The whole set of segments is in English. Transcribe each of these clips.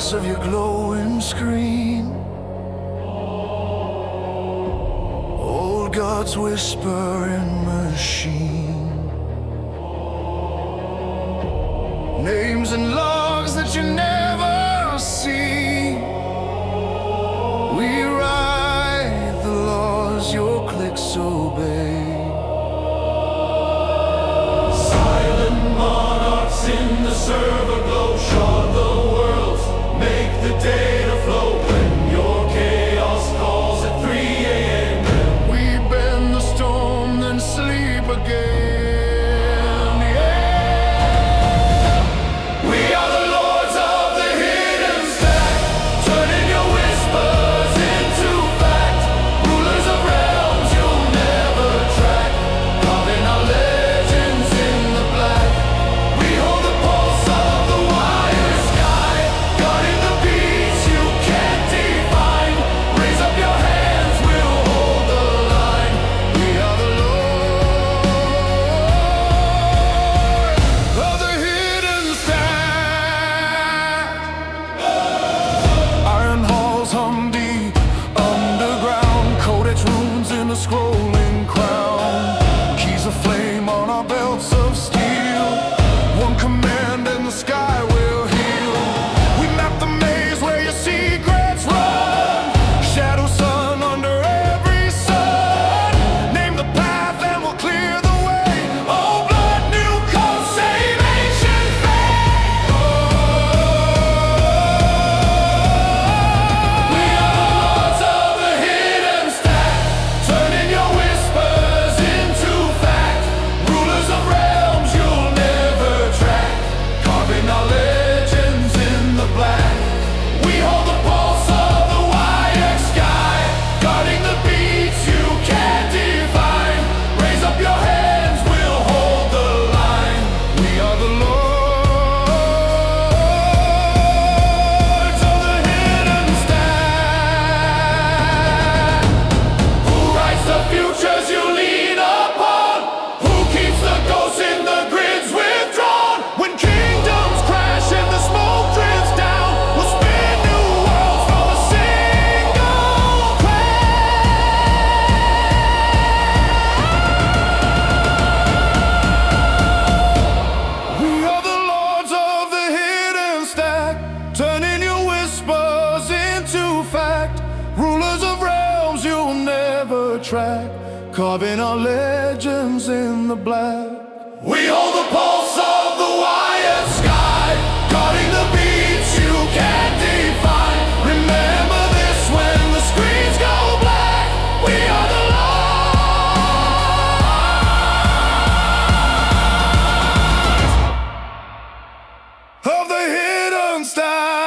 brightness of your glowing screen. Old God's whispering machine. Names and logs that you never see. We write the laws your clicks obey. Silent monarchs in the server glow, shard the worlds, make the data flow. When your chaos calls at 3 a.m. We bend the storm, then sleep again. Scrolling crown, keys of flame on our belts of steel. One command and the sky will heal. We map the maze where your secrets run. Shadow sun under every sun. Name the path and we'll clear the way. Old blood, new code, save ancient fate. We are the lords of the hidden stack. Turning your whispers into fact. Rulers of realms you'll never track. Carving our legends in the black. We hold the pulse of the wire sky. Guarding the beats you can't define. Raise up your hands, we'll hold the line. We are the lords of the hidden stack. Who writes the futures you lean upon? Who keeps the ghosts in the grids withdrawn? When kingdoms crash and the smoke drifts down, we'll spin new worlds from a single plan. We are the lords of the hidden stack, turning your whispers into fact. Rulers of realms you'll never track, carving our legends in the black. We hold the pulse of the wired sky, guarding the beats you can't define. Remember this when the screens go black. We are the lords of the hidden stack.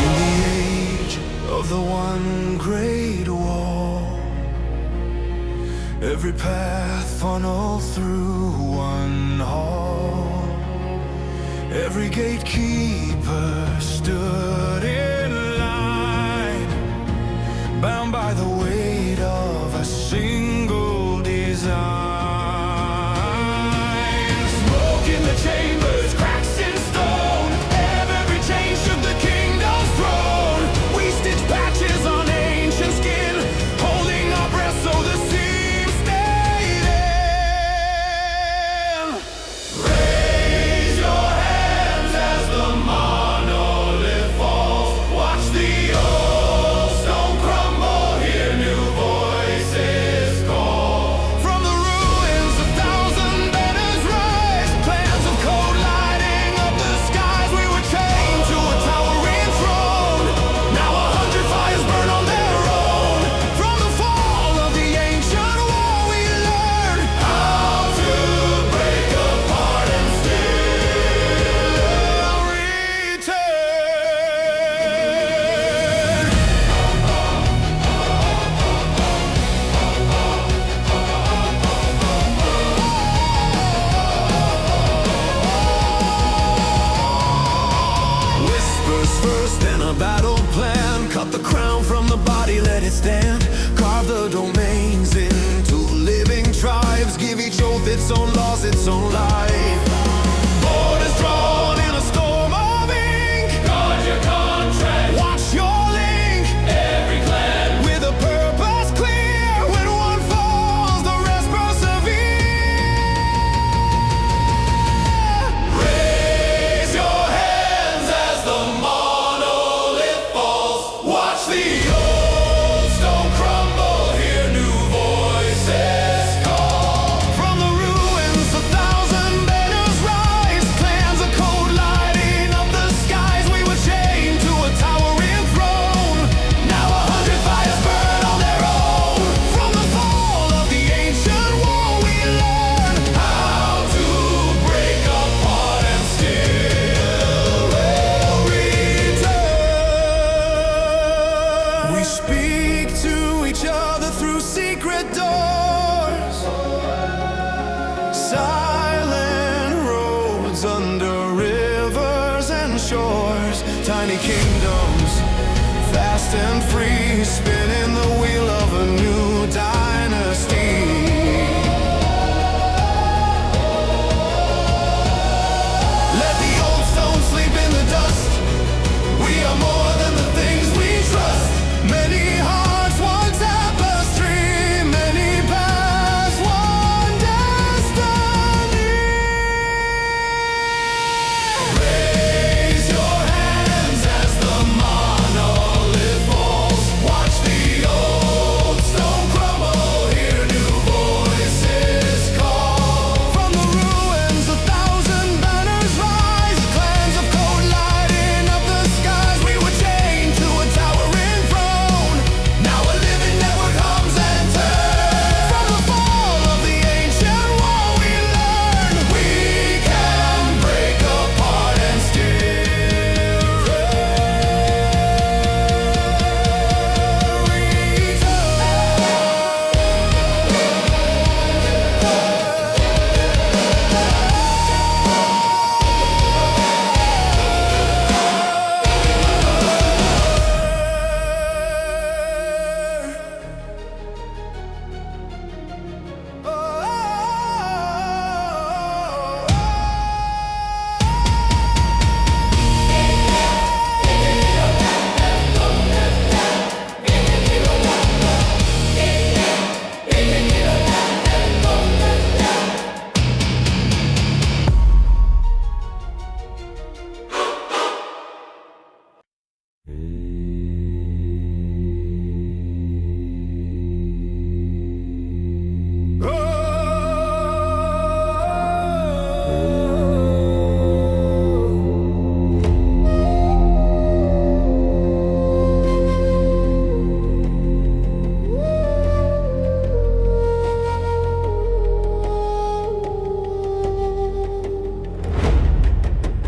In the age of the one great wall, every path funneled through one hall. Every gatekeeper stood in line, bound by the weight of a single design. Smoke in the chambers, cracks in stone. Every chain shook the kingdom's throne. We stitch patches on ancient skin, holding our breath so the seams stay in. Raise your hands as the monolith falls. stand. Carve the domains into living tribes. Give each oath its own laws, its own life. Borders drawn in a storm of ink. Guard your contract. Watch your link. Every clan With a purpose clear. When one falls, the rest persevere. raise your hands as the monolith falls. Watch the old stone crumble. Hear new voices call. From the ruins, 1,000 banners rise. Clans of code lighting up the skies. We were chained to a towering throne. Now 100 fires burn on their own. From the fall of the ancient war, we learn How to break apart and still return. We speak to each other through secret doors. Silent roads under rivers and shores. Tiny kingdoms, fast and free, spinning the wheel of a new dynasty. Let the old stone sleep in the dust. We are more than the things we trust. Many hearts, one tapestry. Many paths, one destiny. raise your hands as the monolith falls. Watch the old stone crumble. Hear new voices call. From the ruins, 1,000 banners rise. Clans of code lighting up the skies. We were chained to a towering throne. Now a living network hums and turns. From the fall of the ancient war, we learn We can break apart and still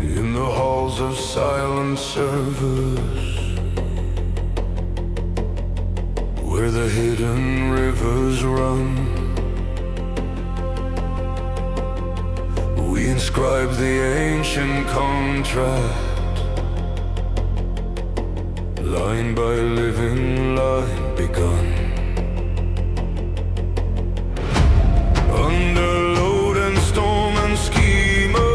in the halls of silent service, where the hidden rivers run. We inscribe the ancient contract, line by living line begun. Under load and storm and schema,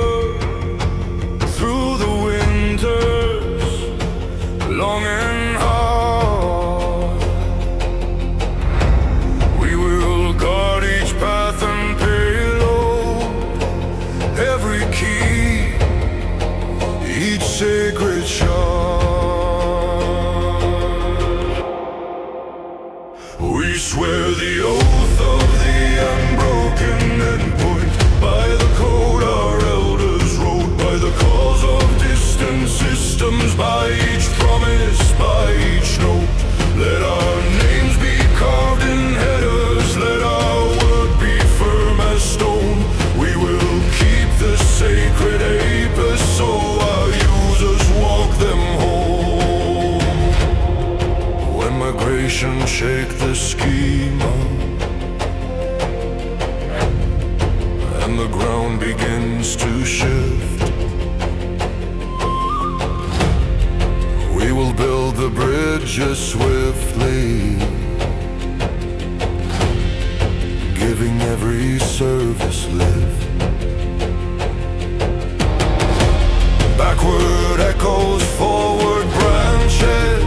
through the winters, long and hard, we will guard each path and payload, every key, each sacred shard. We swear the oath of the unbroken endpoint, by the code our elders wrote, by the cause of distant systems, by each promise, by each note. Let our names be carved in headers, let our word be firm as stone. We will keep the sacred apis, so our users walk them home. When migration shake the schema, and the ground begins to shift, we will build the bridges swiftly, giving every service live. Backward echoes, forward branches,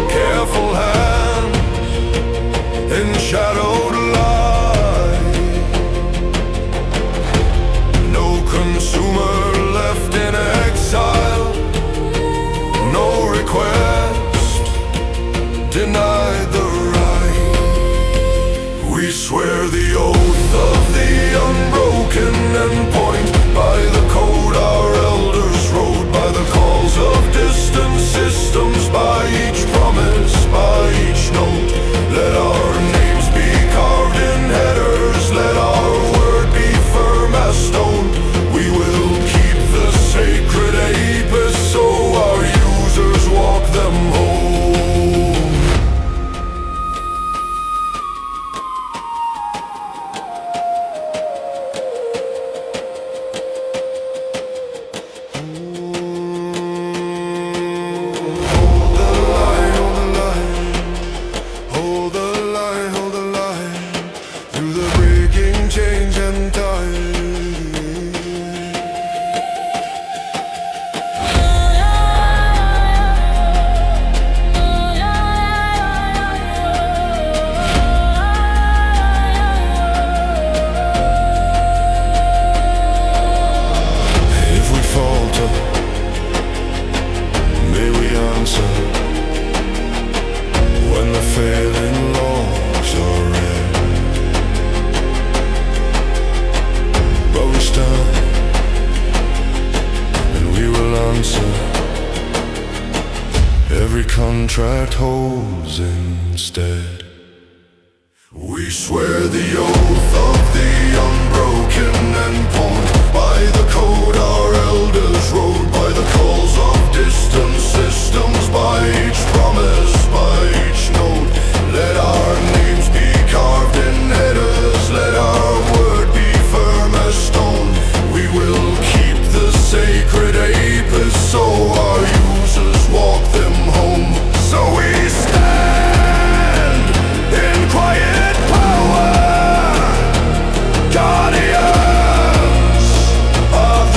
careful hands in shadowed light. No consumer left in exile, no request denied the right. We swear the oath of the unbroken endpoint, by the code our elders wrote, by the calls of distant systems, by each promise, by each note. Let our names be carved in headers, let our word be firm as stone. We will keep the sacred apis so our users walk them home. Hold the line, hold the line, through the breaking change and tide. If we falter, may we answer when the failing logs are red. But we stand, and we will answer. Every contract holds instead. We swear the oath of the unbroken endpoint, by the code our elders wrote, by the calls of distant systems, by each promise, by each note. Let our names be carved in headers, let our word be firm as stone. We will keep the sacred apis so our users walk them home. So we stand in quiet power, guardians of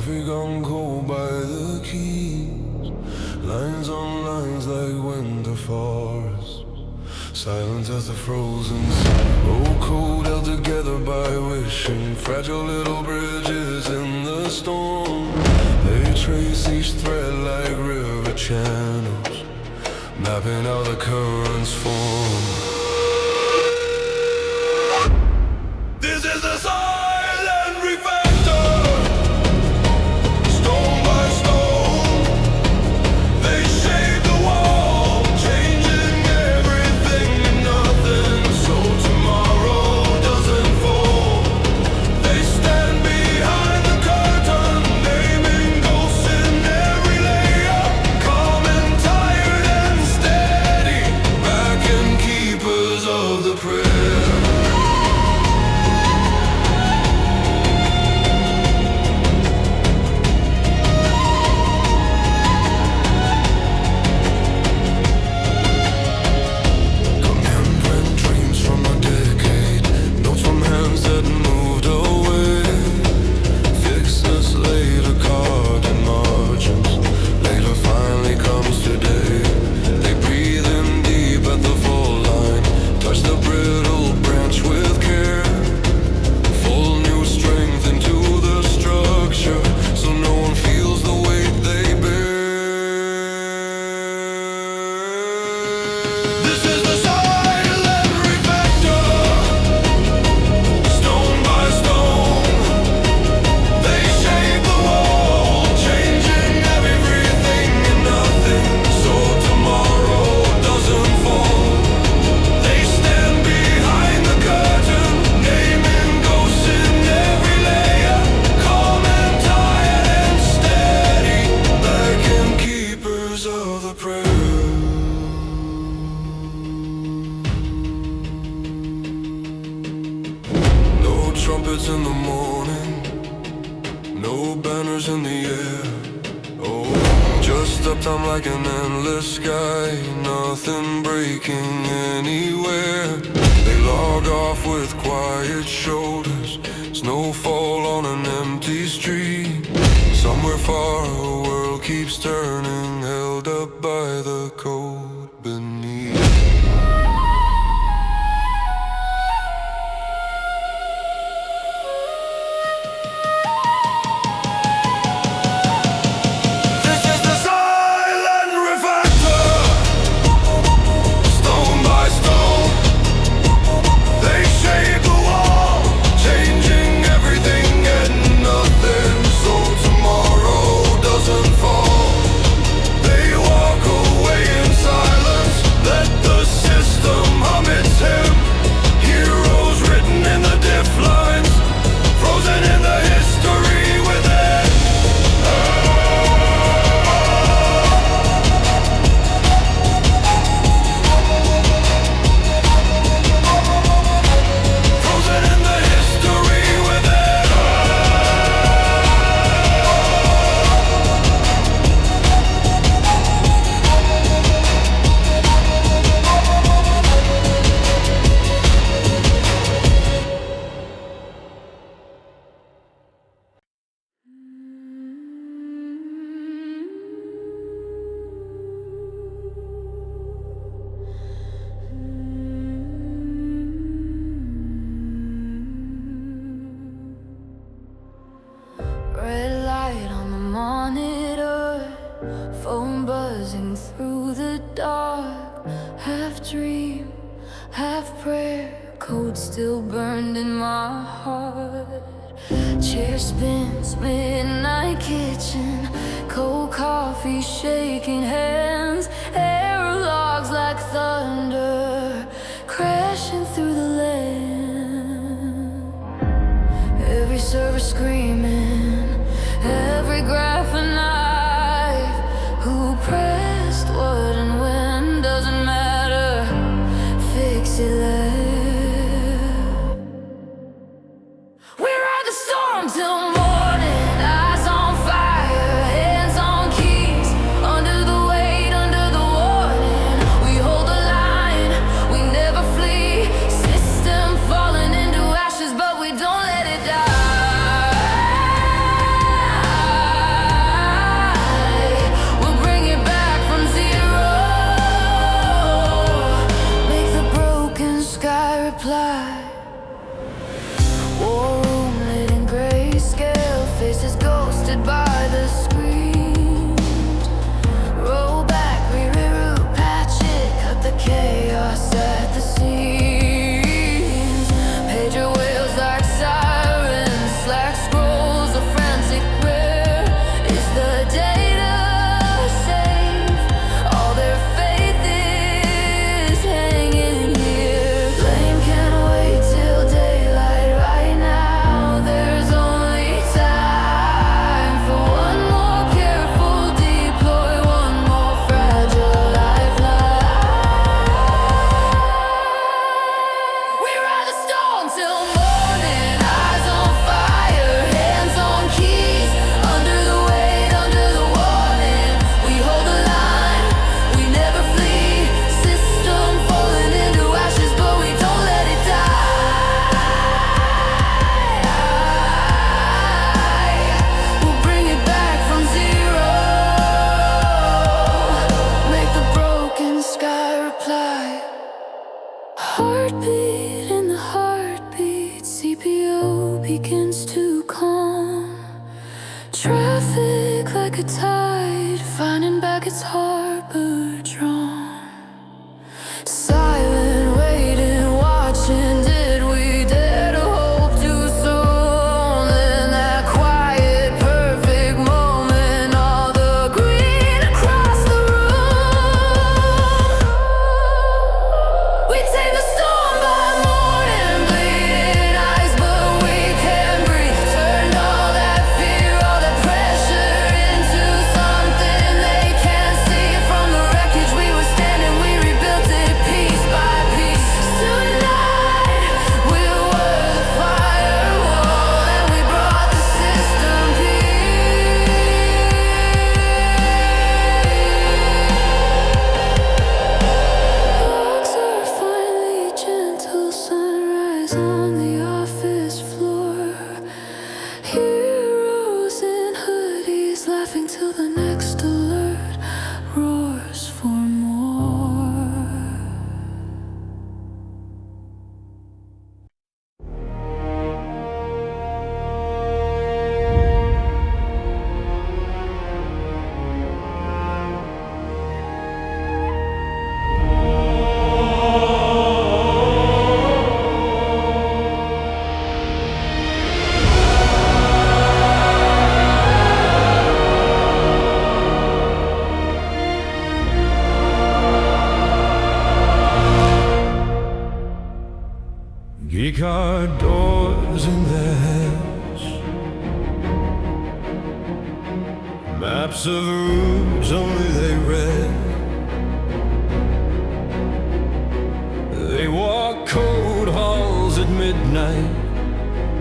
Coffee gone cold by the keys, lines on lines like winter forest, silence as the frozen sea. Oh, cold held together by wishing, fragile little bridges in the storm. They trace each thread like river channels, mapping out the current's form. This is the Silent Refactor. Stone by stone, they shape the wall, changing everything and nothing, so tomorrow doesn't fall. They stand behind the curtain, naming ghosts in every layer, calm and tired and steady, Backend keepers of the prayer. Trumpets in the morning, no banners in the air. Oh, just uptime like an endless sky, nothing breaking anywhere. They log off with quiet shoulders, snowfall on an empty street. Somewhere far, the world keeps turning, held up by the cold beneath. Phone buzzing through the dark, half dream, half prayer, code still burned in my heart. Chair spins, midnight kitchen, cold coffee shaking hands, error logs like thunder crashing through the land. Every server screaming, every graph a knife. Who pressed what and when doesn't matter. Fix it, lab. We ride the storm till morning, eyes on fire, hands on keys, under the like a tide, finding back its harbor drawn. Silent, waiting, watching. Did we dare to hope too soon? In that quiet, perfect moment, all the green across the room. We take the storm by morning, bleeding eyes, but we can't breathe. Turned all that fear, all that pressure into something they can't see. From the wreckage we were standing, we rebuilt it piece by piece. Tonight we were the firewall, and we brought the system peace. Logs are finally gentle, sunrise on the office floor. Heroes in hoodies laughing till the next alert roars for more. Geek our doors in their heads, maps of rooms only they read. They walk cold halls at midnight,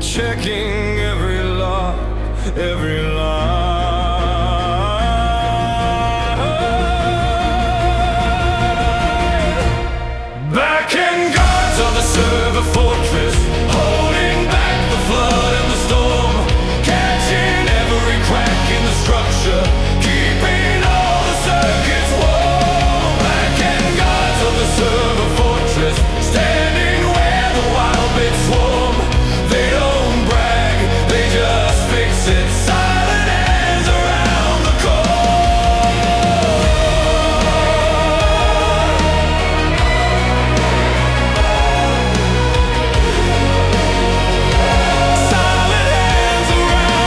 checking every lock, every line. Backend guards of the server fortress, holding back the flood and the storm, catching every crack in the structure, keeping all the circuits warm. Backend guards of the server fortress, standing where the wild bits swarm. They don't brag, they just fix it. Silent hands around the silent hands around the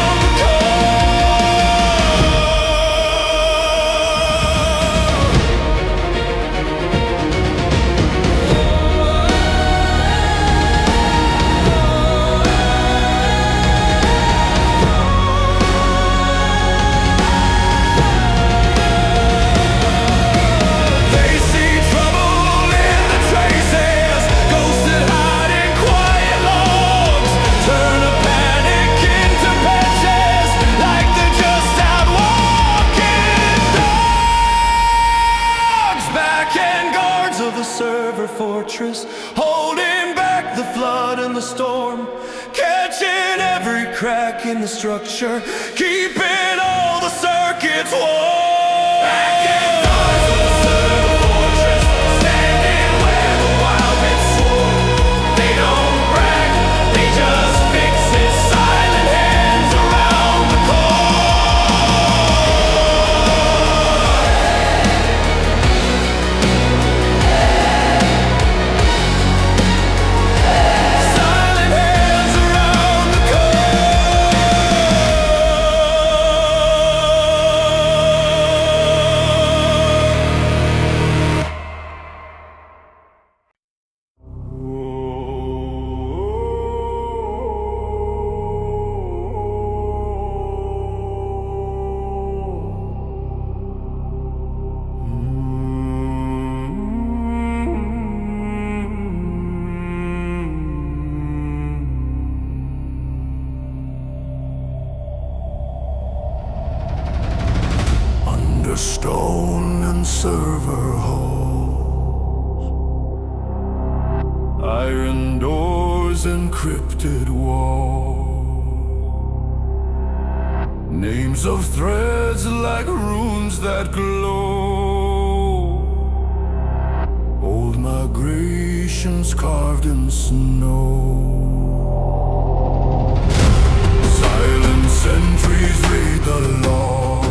They see trouble in the traces, ghosts that hide in quiet logs, turn a panic into patches, like they're just out walking dogs. Backend guards of the server fortress, holding back the flood and the storm, catching every crack in the structure, keeping all the circuits warm. Backend guards of the server fortress, standing where the wild bits swarm. They don't brag, they just fix it. Silent hands around the silent hands around the under stone and server halls, iron doors, encrypted walls, names of threads like runes that glow, old migrations carved in snow. Silent sentries read the law,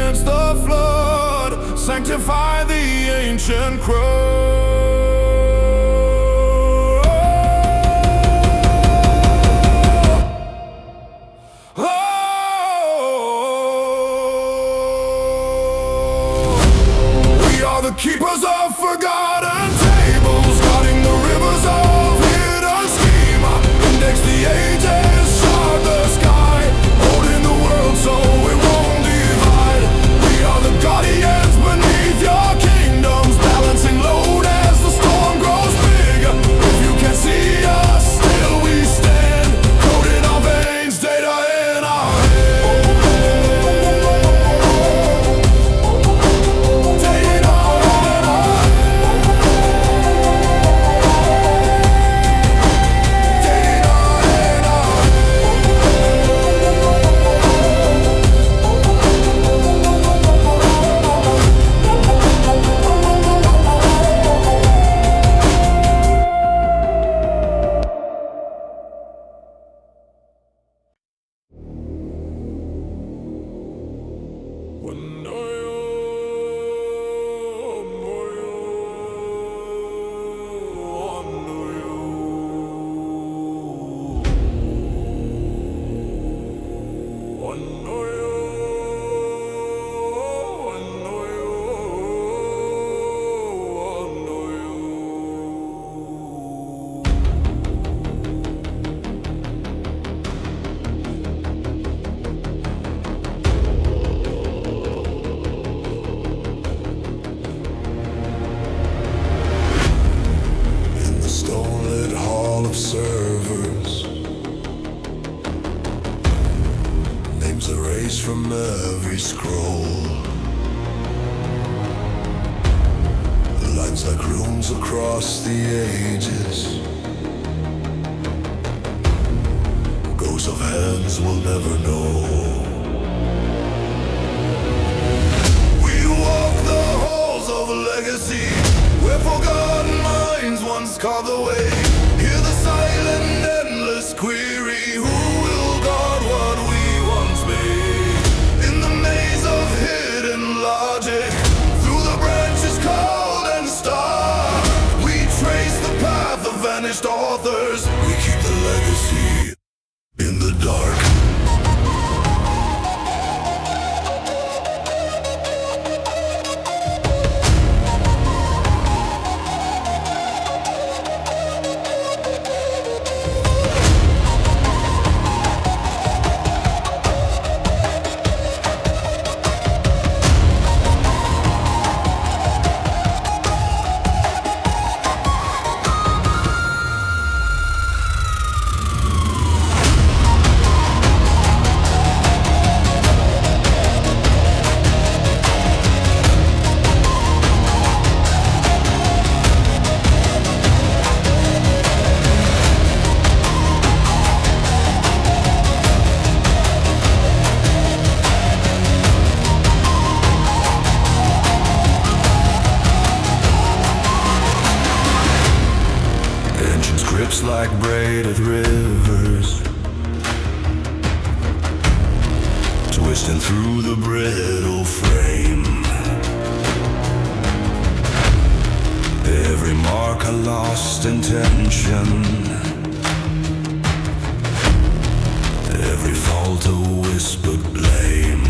against the flood, sanctify the ancient crow. The keepers of forgotten tables, guarding the rivers of hidden schema. Index the ages, shard the sky, holding the world so it won't divide. We are the guardians beneath your kingdoms, balancing load as the storm grows bigger. If you can see us, still we stand, code in our veins, data in our hands. Servers, names erased from every scroll, lines like runes across the ages, ghosts of hands we'll never know. We walk the halls of legacy, where forgotten minds once carved the way. Hear the silent, endless query, who will guard what we once made? In the maze of hidden logic, through the branches cold and stark, we trace the path of vanished authors. We keep the legacy in the dark. Like braided rivers, twisting through the brittle frame. Every mark a lost intention, every fault a whispered blame.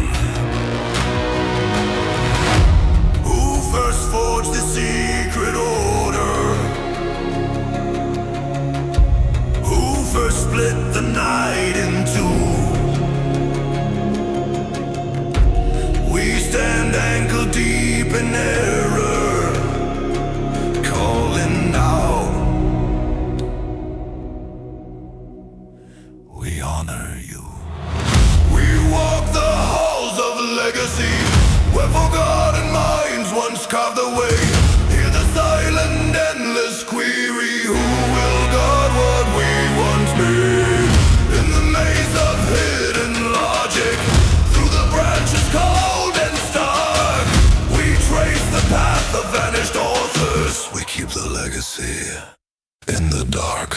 Who first forged the secret order? First split the night in two. We stand ankle deep in error, calling out. We honor you. We walk the halls of legacy, where forgotten minds once carved the way. Hear the silent, endless query, who will guard what we once made? In the maze of hidden logic, through the branches cold and stark, we trace the path of vanished authors. We keep the legacy in the dark.